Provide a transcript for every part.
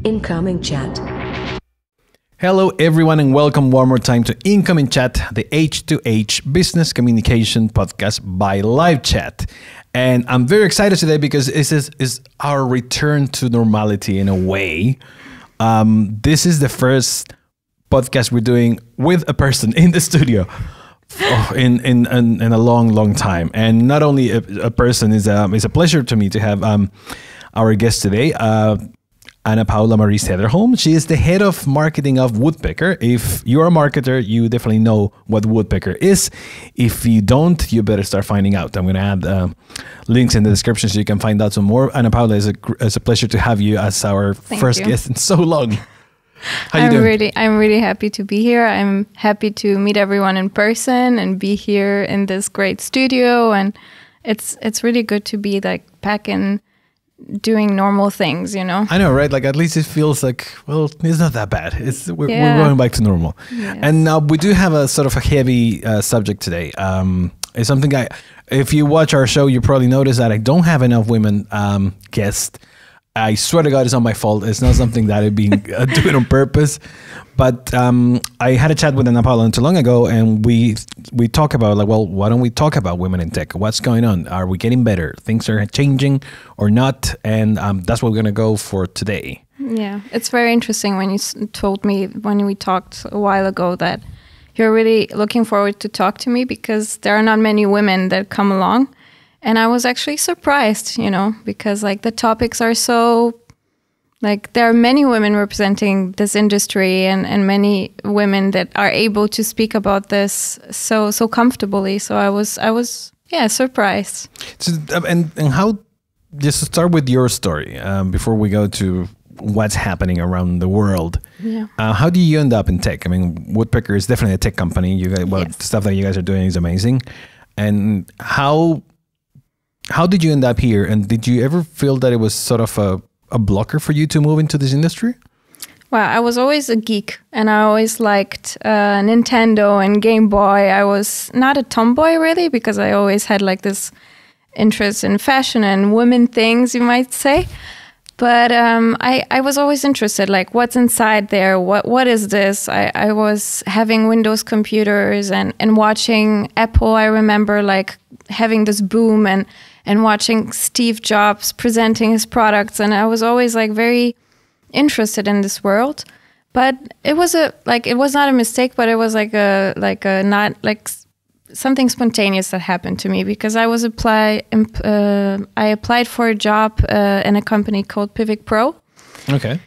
Incoming chat. Hello, everyone, and welcome one more time to Incoming Chat, the H2H business communication podcast by Live Chat. And I'm very excited today because this is our return to normality in a way. This is the first podcast we're doing with a person in the studio in a long time. And not only a person, it's a pleasure to me to have our guest today, Anna-Paula Marie Cederholm. She is the head of marketing of Woodpecker. If you're a marketer, you definitely know what Woodpecker is. If you don't, you better start finding out. I'm going to add links in the description so you can find out some more. Anna-Paula, it's a pleasure to have you as our first guest in so long. How you doing? I'm really happy to be here. I'm happy to meet everyone in person and be here in this great studio. And it's really good to be like back in doing normal things, you know. I know, right? Like at least it feels like, well, it's not that bad. We're going back to normal. Yes. And now we do have a sort of a heavy subject today. It's something if you watch our show, you probably notice that I don't have enough women guests. I swear to God, it's not my fault. It's not something that I've been doing on purpose. But I had a chat with Anna-Paula not too long ago, and we talk about like, well, why don't we talk about women in tech? What's going on? Are we getting better? Things are changing or not? And that's what we're going to go for today. Yeah, it's very interesting when you told me when we talked a while ago that you're really looking forward to talk to me because there are not many women that come along. And I was actually surprised, you know, because like the topics are so, like there are many women representing this industry and many women that are able to speak about this so comfortably. So I was surprised. So, and how, just to start with your story, before we go to what's happening around the world. Yeah. How do you end up in tech? I mean, Woodpecker is definitely a tech company. You guys, Yes. The stuff that you guys are doing is amazing. And how did you end up here? And did you ever feel that it was sort of a blocker for you to move into this industry? Well, I was always a geek and I always liked Nintendo and Game Boy. I was not a tomboy really because I always had like this interest in fashion and women things, you might say. But I was always interested, like what's inside there? What is this? I was having Windows computers and watching Apple. I remember like having this boom and watching Steve Jobs presenting his products. And I was always like very interested in this world. But it was not a mistake, but it was something spontaneous that happened to me because I was I applied for a job in a company called Pivot Pro. Okay.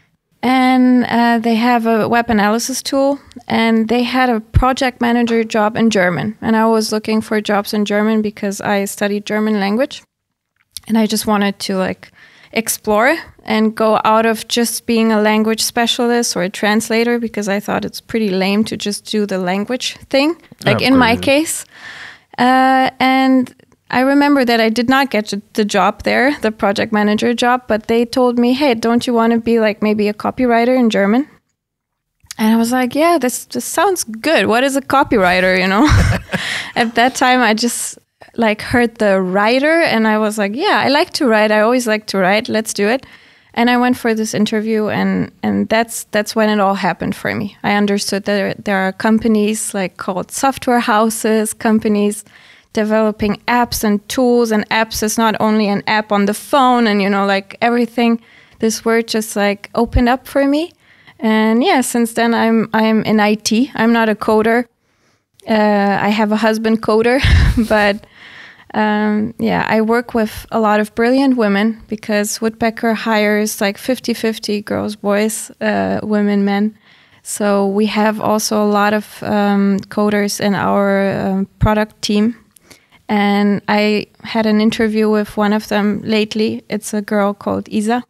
And they have a web analysis tool, and they had a project manager job in German. And I was looking for jobs in German because I studied German language, and I just wanted to like explore and go out of just being a language specialist or a translator because I thought it's pretty lame to just do the language thing, like in my case. And I remember that I did not get the job there, the project manager job, but they told me, hey, don't you want to be like maybe a copywriter in German? And I was like, yeah, this sounds good. What is a copywriter, you know? At that time, I just like heard the writer and I was like, yeah, I like to write. I always like to write. Let's do it. And I went for this interview and that's when it all happened for me. I understood that there are companies like called software houses, companies developing apps and tools, and apps is not only an app on the phone and, you know, like everything. This word just like opened up for me. And yeah, since then I'm in IT. I'm not a coder. I have a husband coder, but I work with a lot of brilliant women because Woodpecker hires like 50-50 girls, boys, women, men. So we have also a lot of coders in our product team. And I had an interview with one of them lately. It's a girl called Isa.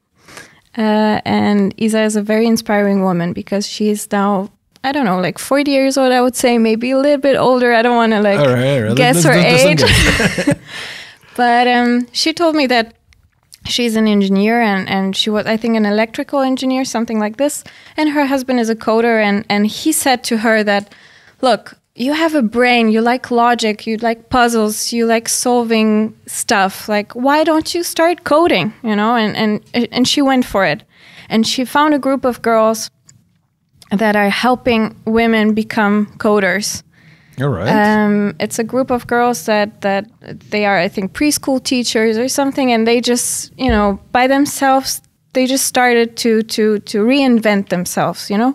And Isa is a very inspiring woman because she's now, I don't know, like 40 years old, I would say, maybe a little bit older. I don't want to like guess her age. But she told me that she's an engineer and she was, I think, an electrical engineer, something like this. And her husband is a coder. And he said to her that, look, you have a brain, you like logic, you like puzzles, you like solving stuff. Like, why don't you start coding? You know, and she went for it. And she found a group of girls that are helping women become coders. All right. It's a group of girls that they are, I think, preschool teachers or something, and they just, you know, by themselves, they just started to reinvent themselves, you know.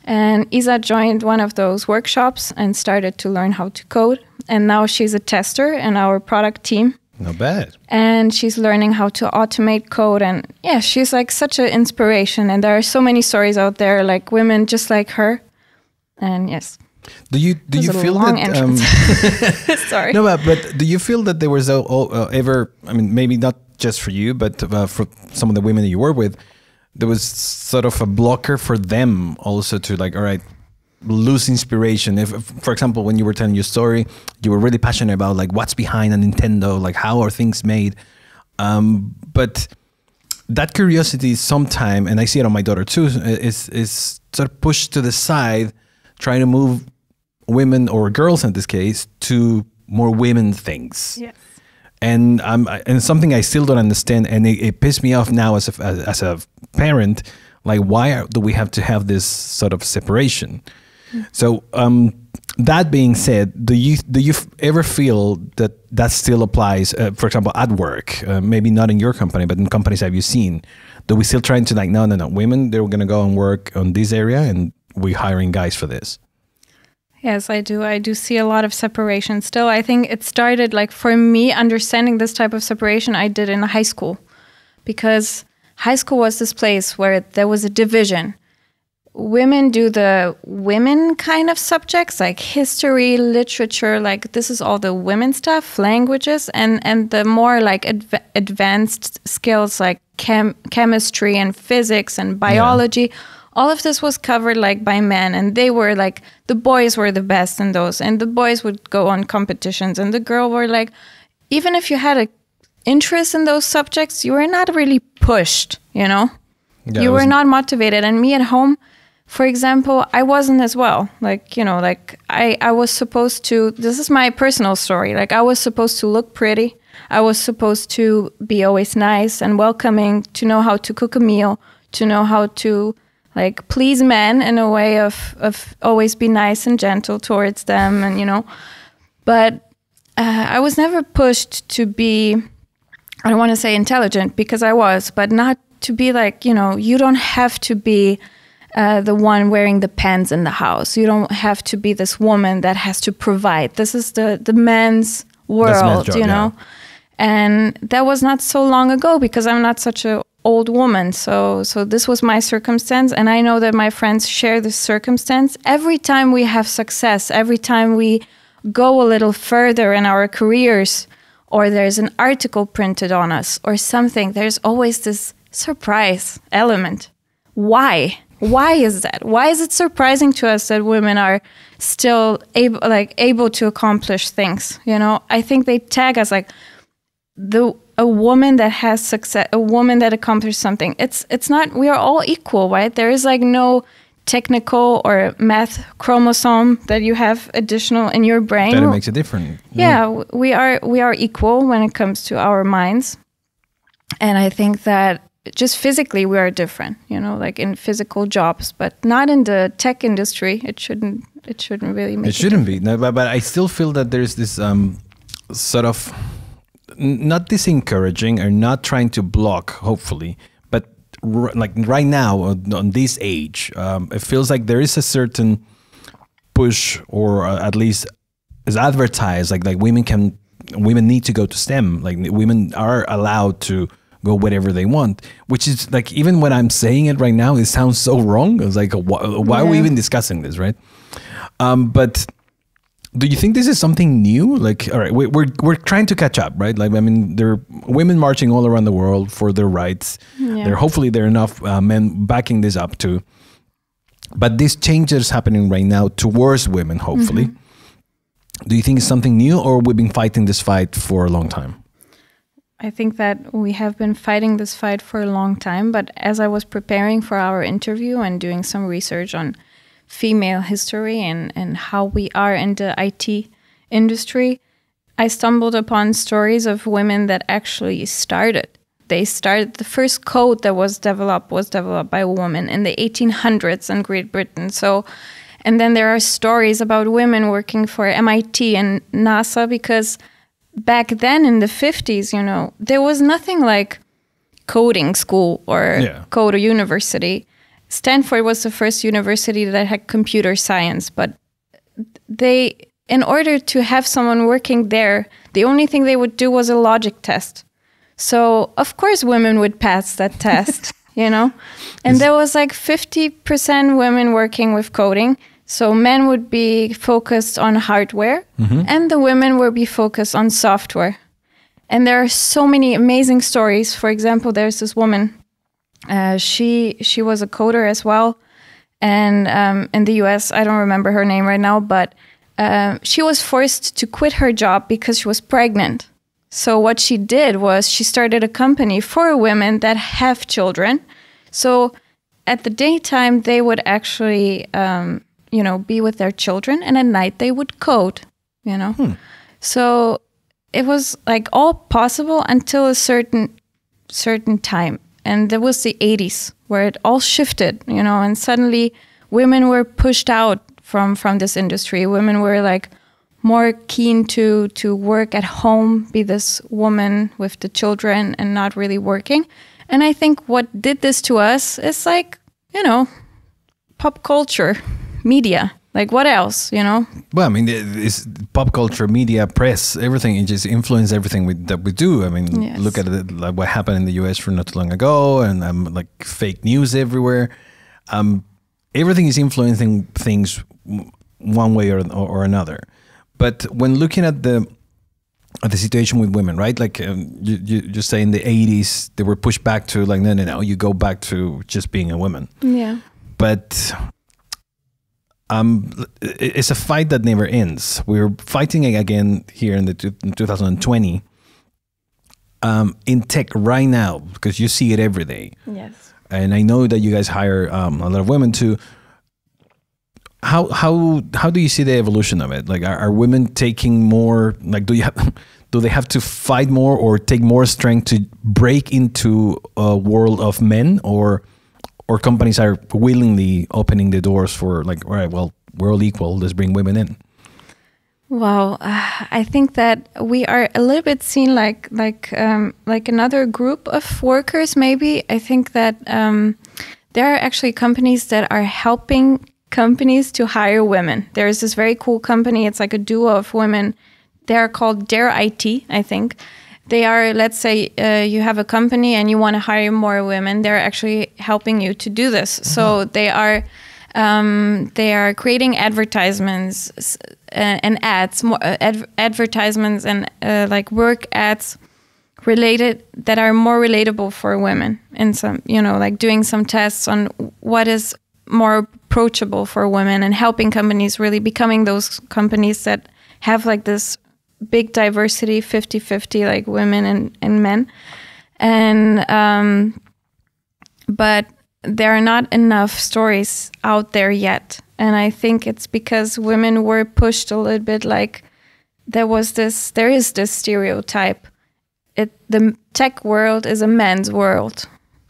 And Isa joined one of those workshops and started to learn how to code. And now she's a tester in our product team. Not bad. And she's learning how to automate code. And yeah, she's like such an inspiration. And there are so many stories out there, like women just like her. And yes. Do you feel that? Sorry. No, but do you feel that there was ever? I mean, maybe not just for you, but for some of the women that you work with, there was sort of a blocker for them also to like, all right, lose inspiration. If, for example, when you were telling your story, you were really passionate about like what's behind a Nintendo, like how are things made, but that curiosity sometime, and I see it on my daughter too, is sort of pushed to the side, trying to move women or girls in this case to more women things. Yes. And something I still don't understand, and it pissed me off now as a parent. Like, why do we have to have this sort of separation? Mm. So, that being said, do you ever feel that still applies? For example, at work, maybe not in your company, but in companies have you seen? Do we still trying to like no, women, they're going to go and work on this area, and we're hiring guys for this? Yes, I do. I do see a lot of separation still. I think it started, like, for me, understanding this type of separation, I did in high school. Because high school was this place where there was a division. Women do the women kind of subjects, like history, literature, like this is all the women stuff, languages, and the more like advanced skills like chemistry and physics and biology. Yeah. All of this was covered like by men, and they were like, the boys were the best in those, and the boys would go on competitions, and the girl were like, even if you had an interest in those subjects, you were not really pushed, you know? Yeah, you were not motivated. And me at home, for example, I wasn't as well. Like, you know, like I was supposed to, this is my personal story, like I was supposed to look pretty. I was supposed to be always nice and welcoming, to know how to cook a meal, to know how to like please men in a way of always be nice and gentle towards them, and you know, but I was never pushed to be, I don't want to say intelligent because I was, but not to be like, you know, you don't have to be the one wearing the pants in the house. You don't have to be this woman that has to provide. This is the men's world, job, you know, yeah. And that was not so long ago because I'm not such a old woman. So this was my circumstance. And I know that my friends share this circumstance. Every time we have success, every time we go a little further in our careers, or there's an article printed on us or something, there's always this surprise element. Why? Why is that? Why is it surprising to us that women are still able to accomplish things? You know, I think they tag us like a woman that has success, a woman that accomplished something. It's not, we are all equal, right? There is like no technical or math chromosome that you have additional in your brain. That makes it different. Yeah, we are equal when it comes to our minds. And I think that just physically we are different, you know, like in physical jobs, but not in the tech industry. It shouldn't really make it shouldn't be. No, but I still feel that there's this sort of, not disencouraging or not trying to block, hopefully, but like right now on this age, it feels like there is a certain push, or at least is advertised, like women need to go to STEM, like women are allowed to go whatever they want, which is like, even when I'm saying it right now, it sounds so wrong. It's like, why are we even discussing this, right? But do you think this is something new? Like, all right, we're trying to catch up, right? Like, I mean, there are women marching all around the world for their rights. Yeah. Hopefully there are enough men backing this up too. But this change is happening right now towards women, hopefully. Mm-hmm. Do you think it's something new, or we've been fighting this fight for a long time? I think that we have been fighting this fight for a long time. But as I was preparing for our interview and doing some research on female history and how we are in the IT industry, I stumbled upon stories of women that actually started. They started, the first code that was developed by a woman in the 1800s in Great Britain. So, and then there are stories about women working for MIT and NASA, because back then in the 50s, there was nothing like coding school or code university. Stanford was the first university that had computer science, but in order to have someone working there, the only thing they would do was a logic test. So, of course, women would pass that test, And there was like 50% women working with coding. So men would be focused on hardware, and the women would be focused on software. And there are so many amazing stories. For example, there's this woman. She was a coder as well. And in the US, I don't remember her name right now, but she was forced to quit her job because she was pregnant. So what she did was she started a company for women that have children. So at the daytime, they would actually, be with their children, and at night they would code, So it was like all possible until a certain time. And there was the 80s where it all shifted, and suddenly women were pushed out from this industry. Women were like more keen to work at home, be this woman with the children and not really working. And I think what did this to us is like, pop culture, media. Like what else, Well, I mean, it's pop culture, media, press, everything. It just influences everything that we do. I mean, look at it, like what happened in the US for not too long ago, and like fake news everywhere. Everything is influencing things one way or another. But when looking at the situation with women, right? Like you say in the 80s, they were pushed back to like, no, you go back to just being a woman. Yeah. But it's a fight that never ends. We're fighting again here in 2020 in tech right now, because you see it every day. Yes. And I know that you guys hire a lot of women too. How do you see the evolution of it? Like, are women taking more? Like, do they have to fight more or take more strength to break into a world of men, or companies are willingly opening the doors for like, all right, well, we're all equal, let's bring women in? Wow, I think that we are a little bit seen like another group of workers. Maybe I think that there are actually companies that are helping companies to hire women. There is this very cool company. It's like a duo of women. They are called Dare IT, I think. They are, let's say, you have a company and you want to hire more women. They're actually helping you to do this. So they are creating advertisements and ads, more advertisements and like work ads related that are more relatable for women. And some, like doing some tests on what is more approachable for women, and helping companies really becoming those companies that have like this big diversity, 50-50, like women and men. And but there are not enough stories out there yet. And I think it's because women were pushed a little bit, like there is this stereotype. The tech world is a man's world.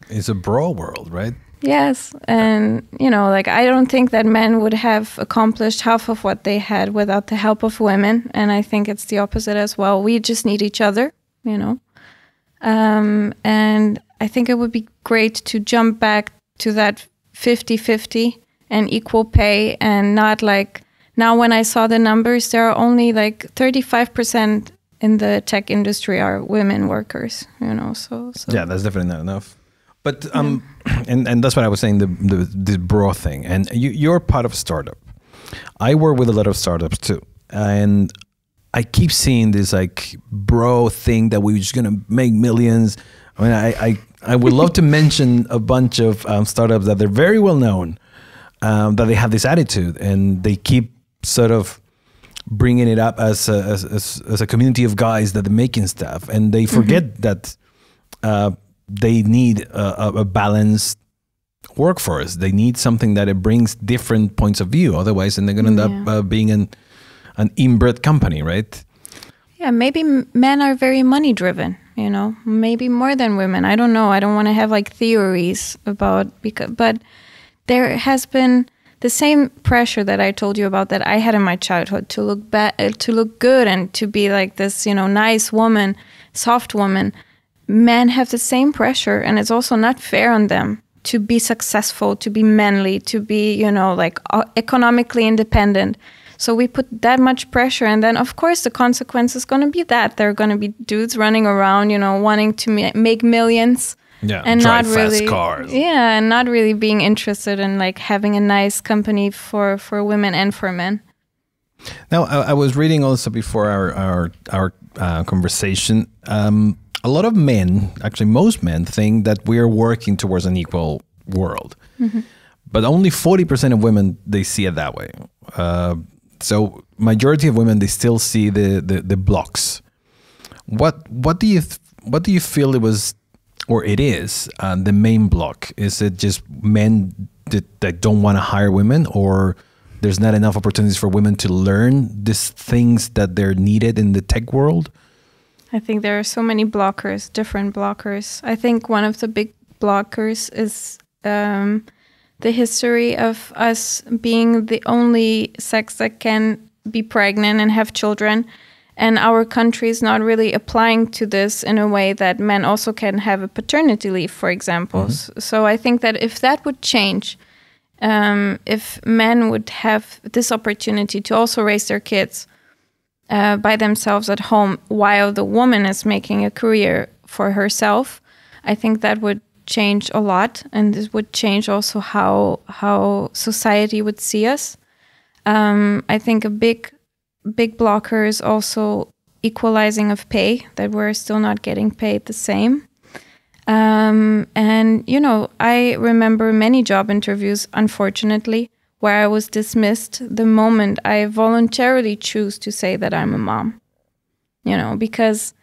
It's a bro world, right? Yes. And, like I don't think that men would have accomplished half of what they had without the help of women. And I think it's the opposite as well. We just need each other, And I think it would be great to jump back to that 50-50 and equal pay, and not like now when I saw the numbers, there are only like 35% in the tech industry are women workers, so. Yeah, that's definitely not enough. But and that's what I was saying, the bro thing. And you're part of a startup. I work with a lot of startups too, and I keep seeing this like bro thing that we're just gonna make millions. I mean, I would love to mention a bunch of startups that they're very well known, that they have this attitude, and they keep sort of bringing it up as a community of guys that are making stuff, and they forget that they need a balanced workforce. They need something that it brings different points of view. Otherwise, then they're going to end up being an inbred company, right? Yeah, maybe men are very money driven, maybe more than women. I don't know. I don't want to have like theories about, but there has been the same pressure that I told you about that I had in my childhood to look good and to be like this, nice woman, soft woman. Men have the same pressure, and it's also not fair on them to be successful, to be manly, to be, economically independent. So we put that much pressure, and then of course the consequence is going to be that there are going to be dudes running around, wanting to make millions, and drive not really fast cars. Yeah, and not really being interested in like having a nice company for women and for men. Now, I was reading also before our conversation. A lot of men, actually most men, think that we're working towards an equal world, but only 40% of women, they see it that way. So majority of women, they still see the blocks. What do you feel it was, or it is, the main block? Is it just men that don't want to hire women, or there's not enough opportunities for women to learn these things that they're needed in the tech world? I think there are so many blockers, different blockers. I think one of the big blockers is the history of us being the only sex that can be pregnant and have children. And our country is not really applying to this in a way that men also can have a paternity leave, for example. So I think that if that would change, if men would have this opportunity to also raise their kids by themselves at home while the woman is making a career for herself, I think that would change a lot, and this would change also how society would see us. I think a big blocker is also equalizing of pay, that we're still not getting paid the same. And I remember many job interviews, unfortunately, where I was dismissed the moment I voluntarily choose to say that I'm a mom. Because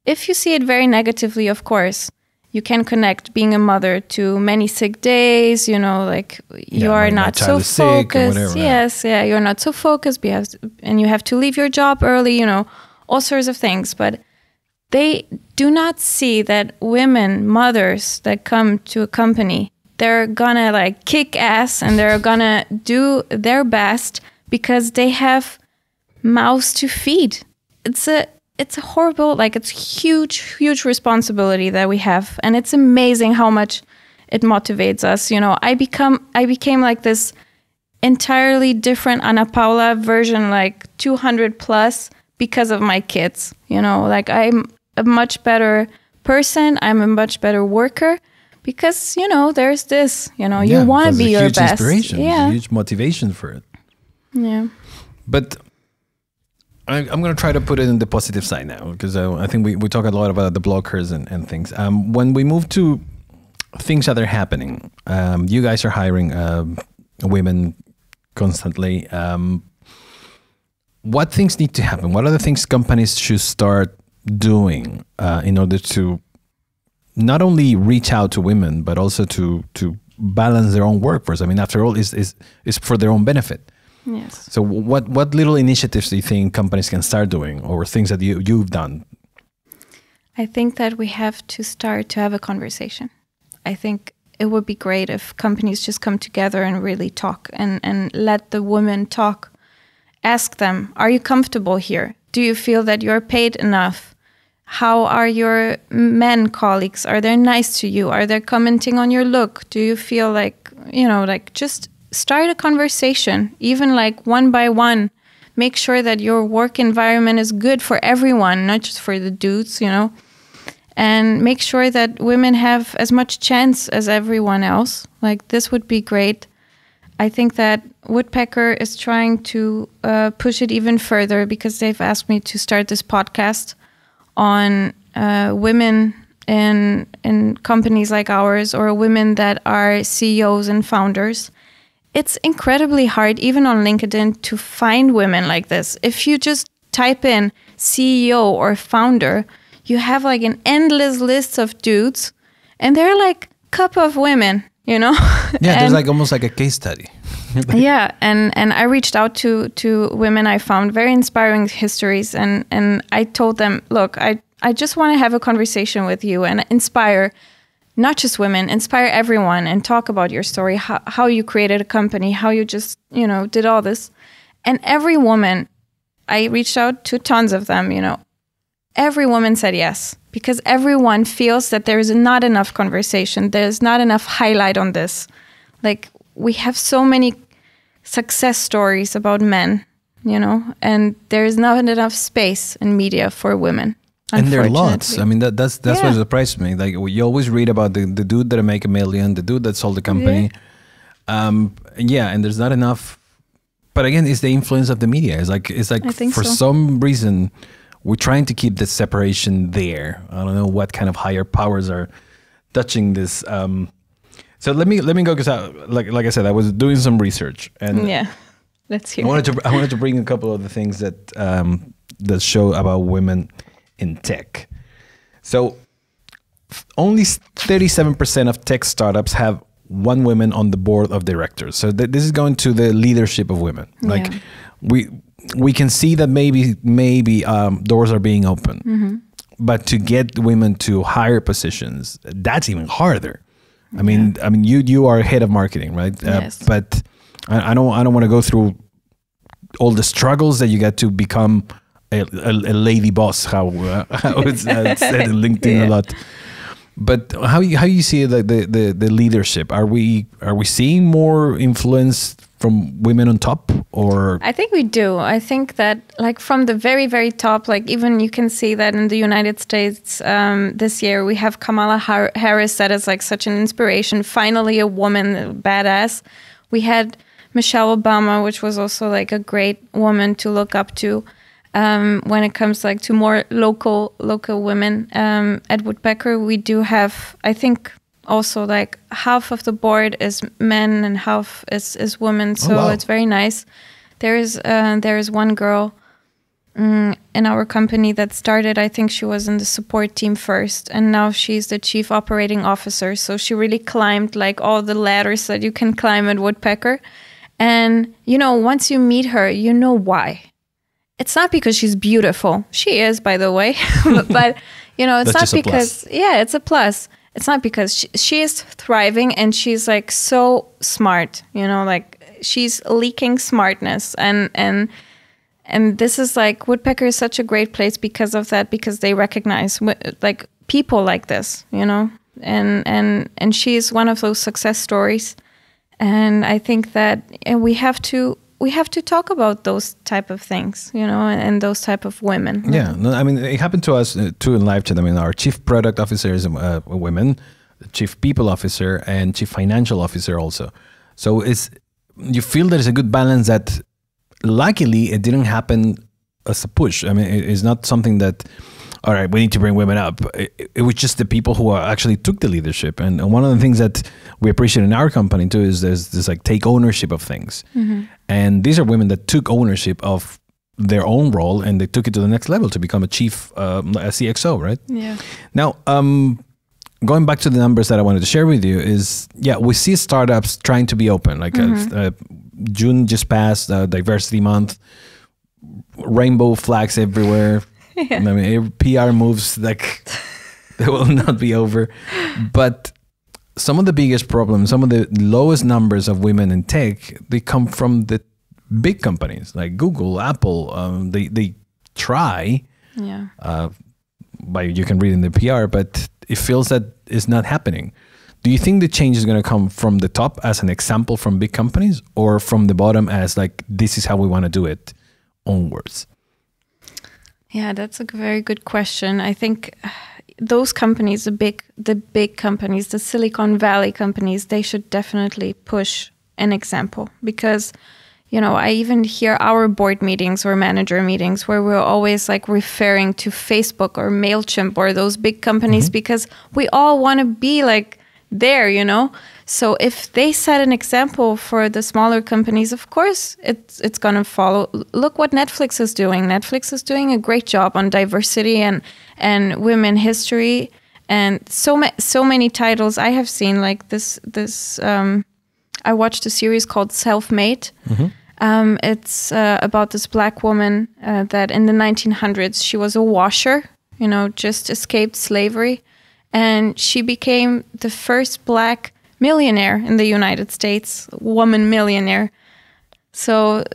if you see it very negatively, of course, you can connect being a mother to many sick days, you are not so focused. Yes, you're not so focused, and you have to leave your job early, all sorts of things. But they do not see that women, mothers that come to a company, they're gonna like kick ass and they're gonna do their best because they have mouths to feed. It's a horrible, it's huge responsibility that we have, and it's amazing how much it motivates us. I became like this entirely different Anna-Paula version, like 200 plus, because of my kids. I'm a much better person. I'm a much better worker. Because, there's this, you want to be your best. Inspiration. Yeah. Huge motivation for it. Yeah. But I'm going to try to put it in the positive side now, because I think we talk a lot about the blockers and things. When we move to things that are happening, you guys are hiring women constantly. What things need to happen? What are the things companies should start doing in order to not only reach out to women, but also to balance their own workforce? I mean, after all, is for their own benefit. Yes. So what little initiatives do you think companies can start doing, or things that you've done? I think that we have to start to have a conversation. I think it would be great if companies just come together and really talk and let the women talk. Ask them, are you comfortable here? Do you feel that you're paid enough? How are your men colleagues? Are they nice to you? Are they commenting on your look? Do you feel just start a conversation, even one by one. Make sure that your work environment is good for everyone, not just for the dudes, and make sure that women have as much chance as everyone else. This would be great. I think that Woodpecker is trying to push it even further, because they've asked me to start this podcast on women in companies like ours, or women that are CEOs and founders. It's incredibly hard, even on LinkedIn, to find women like this. If you just type in CEO or founder, you have an endless list of dudes, and they're cup of women. you know? Yeah, there's like almost like a case study. Yeah, and I reached out to women I found very inspiring histories, and I told them, look, I just want to have a conversation with you and inspire not just women, inspire everyone and talk about your story, how you created a company, how you just, you know, did all this. And every woman, I reached out to tons of them, you know, every woman said yes, because everyone feels that there is not enough conversation. There's not enough highlight on this. Like, we have so many success stories about men, you know, and there is not enough space in media for women. And there are lots. I mean, that's what surprised me. Like, you always read about the dude that make $1 million, the dude that sold the company. Yeah. And there's not enough. But again, it's the influence of the media. It's like for some reason, we're trying to keep the separation there. I don't know what kind of higher powers are touching this. So let me go, because like I said, I was doing some research, and let's hear. I wanted to bring a couple of the things that that show about women in tech. So only 37% of tech startups have one woman on the board of directors. So this is going to the leadership of women. Like we can see that maybe doors are being opened, but to get women to higher positions, that's even harder. I mean, you are head of marketing, right? Yes. But I don't want to go through all the struggles that you get to become a lady boss. How it's said in LinkedIn a lot. But how you see the leadership? Are we seeing more influence from women on top, or? I think we do. I think that, like, from the very, very top, like, even you can see that in the United States this year, we have Kamala Harris that is like such an inspiration. Finally, a woman, badass. We had Michelle Obama, which was also like a great woman to look up to. When it comes like to more local women, at Woodpecker, we do have, I think, also like half of the board is men and half is women. So it's very nice. There is one girl in our company that started, I think she was in the support team first, and now she's the chief operating officer. So she really climbed like all the ladders that you can climb at Woodpecker. And, you know, once you meet her, you know why. It's not because she's beautiful. She is, by the way. but you know, it's not because... Yeah, it's a plus. It's not because she is thriving, and she's like so smart. You know, like she's leaking smartness. And this is like, Woodpecker is such a great place because of that, because they recognize like people like this, you know. And she is one of those success stories. And I think that we have to talk about those type of things, you know, and those type of women. Yeah, no, I mean, it happened to us too in LiveChat. I mean, our chief product officer is a woman, the chief people officer, and chief financial officer also. So you feel there's a good balance that, luckily, it didn't happen as a push. I mean, it's not something that, all right, we need to bring women up. It was just the people who actually took the leadership. And one of the things that we appreciate in our company too is there's this like take ownership of things. And these are women that took ownership of their own role, and they took it to the next level to become a chief, a CXO, right? Yeah. Now, going back to the numbers that I wanted to share with you is, we see startups trying to be open. Like June just passed, Diversity Month, rainbow flags everywhere. I mean, PR moves, like, they will not be over. But some of the biggest problems, some of the lowest numbers of women in tech, they come from the big companies like Google, Apple. They try, you can read in the PR, but it feels that it's not happening. Do you think the change is going to come from the top as an example from big companies, or from the bottom as like, this is how we want to do it onwards? Yeah, that's a very good question. I think those companies, the big companies, the Silicon Valley companies, they should definitely push an example, because, you know, I even hear our board meetings or manager meetings where we're always like referring to Facebook or MailChimp or those big companies, because we all want to be like there, you know. So if they set an example for the smaller companies, of course it's going to follow. Look what Netflix is doing. Netflix is doing a great job on diversity and women history. And so many titles I have seen, like this. I watched a series called Self-Made. It's about this black woman that in the 1900s, she was a washer, just escaped slavery. And she became the first black millionaire in the United States, woman millionaire. So,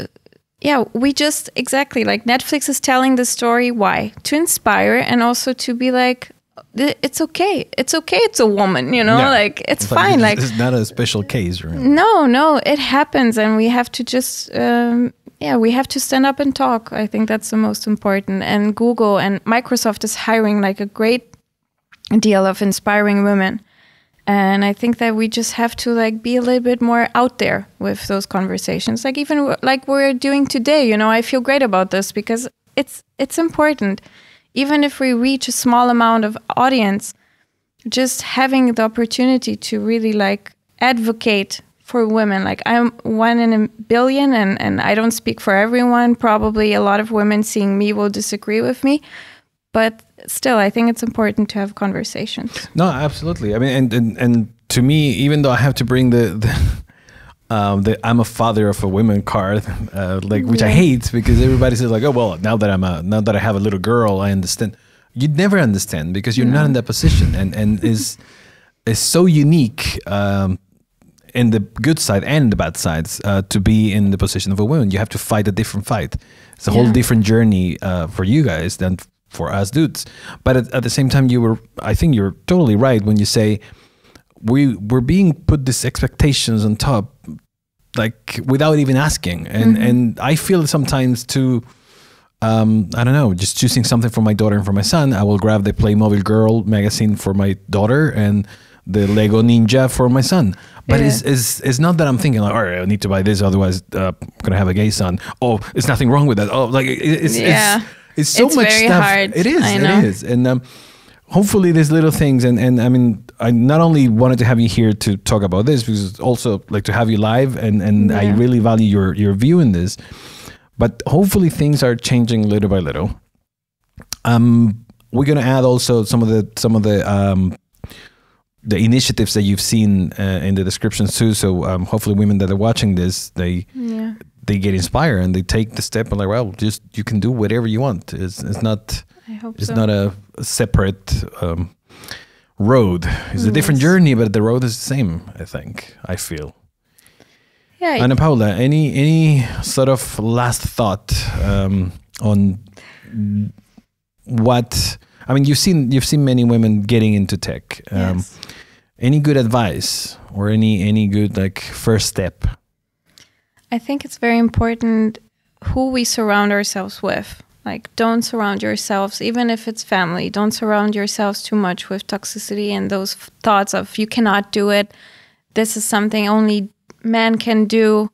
yeah, we just exactly like Netflix is telling the story. Why? To inspire and also to be like, it's okay. It's okay. It's a woman, like it's fine. Like it's not a special case, right? No, it happens. And we have to just, we have to stand up and talk. I think that's the most important. And Google and Microsoft is hiring like a great deal of inspiring women. And I think that we just have to like be a little bit more out there with those conversations. Like even like we're doing today, I feel great about this because it's important. Even if we reach a small amount of audience, just having the opportunity to really like advocate for women. Like I'm 1 in a billion and I don't speak for everyone. Probably a lot of women seeing me will disagree with me. But still, I think it's important to have conversations. No, absolutely. I mean, and to me, even though I have to bring the I'm a father of a women card, which I hate because everybody says like, oh well, now that I have a little girl, I understand. You'd never understand because you're not in that position, and is so unique in the good side and the bad sides to be in the position of a woman. You have to fight a different fight. It's a whole different journey for you guys than for us dudes. But at the same time, I think you're totally right when you say we're being put these expectations on top, like without even asking. And I feel sometimes too, I don't know, just choosing something for my daughter and for my son. I will grab the Playmobil Girl magazine for my daughter and the Lego Ninja for my son. But it's not that I'm thinking like, all right, I need to buy this, otherwise I'm gonna have a gay son. Oh, there's nothing wrong with that. Oh, like it's so much very stuff. Hard. It is. And hopefully these little things, and I mean, I not only wanted to have you here to talk about this, because also like to have you live, and I really value your view in this, but hopefully things are changing little by little. We're gonna add also some of the initiatives that you've seen in the descriptions too. So hopefully women that are watching this, they get inspired and they take the step and like, well, just you can do whatever you want. It's not. I hope it's so. not a separate road. It's a different journey, but the road is the same. I feel. Yeah. Anna-Paula, any sort of last thought on what? I mean, you've seen many women getting into tech. Yes. Any good advice or any good like first step? I think it's very important who we surround ourselves with. Like, don't surround yourselves, even if it's family, don't surround yourselves too much with toxicity and those thoughts of you cannot do it. This is something only men can do.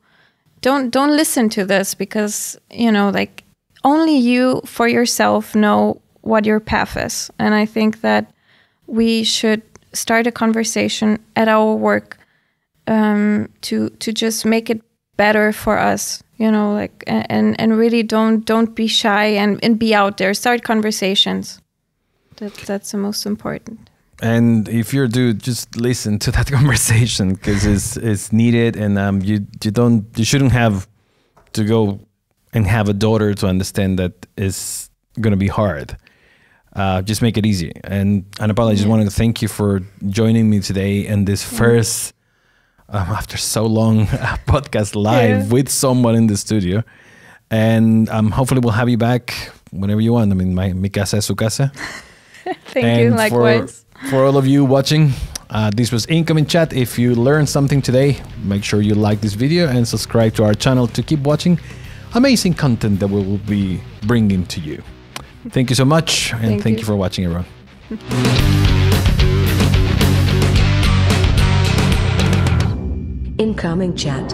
Don't listen to this because, like only you for yourself know what your path is. And I think that we should start a conversation at our work to just make it better for us, and really don't be shy and be out there. Start conversations. That's the most important. And if you're a dude, just listen to that conversation because it's needed, and you shouldn't have to go and have a daughter to understand that it's gonna be hard. Just make it easy. And Anna-Paula, I just wanted to thank you for joining me today in this first, after so long, podcast live with someone in the studio. And hopefully we'll have you back whenever you want. I mean, mi casa es su casa. Thank you, likewise. For all of you watching, this was Incoming Chat. If you learned something today, make sure you like this video and subscribe to our channel to keep watching amazing content that we will be bringing to you. Thank you so much, and thank you for watching, everyone. Incoming Chat.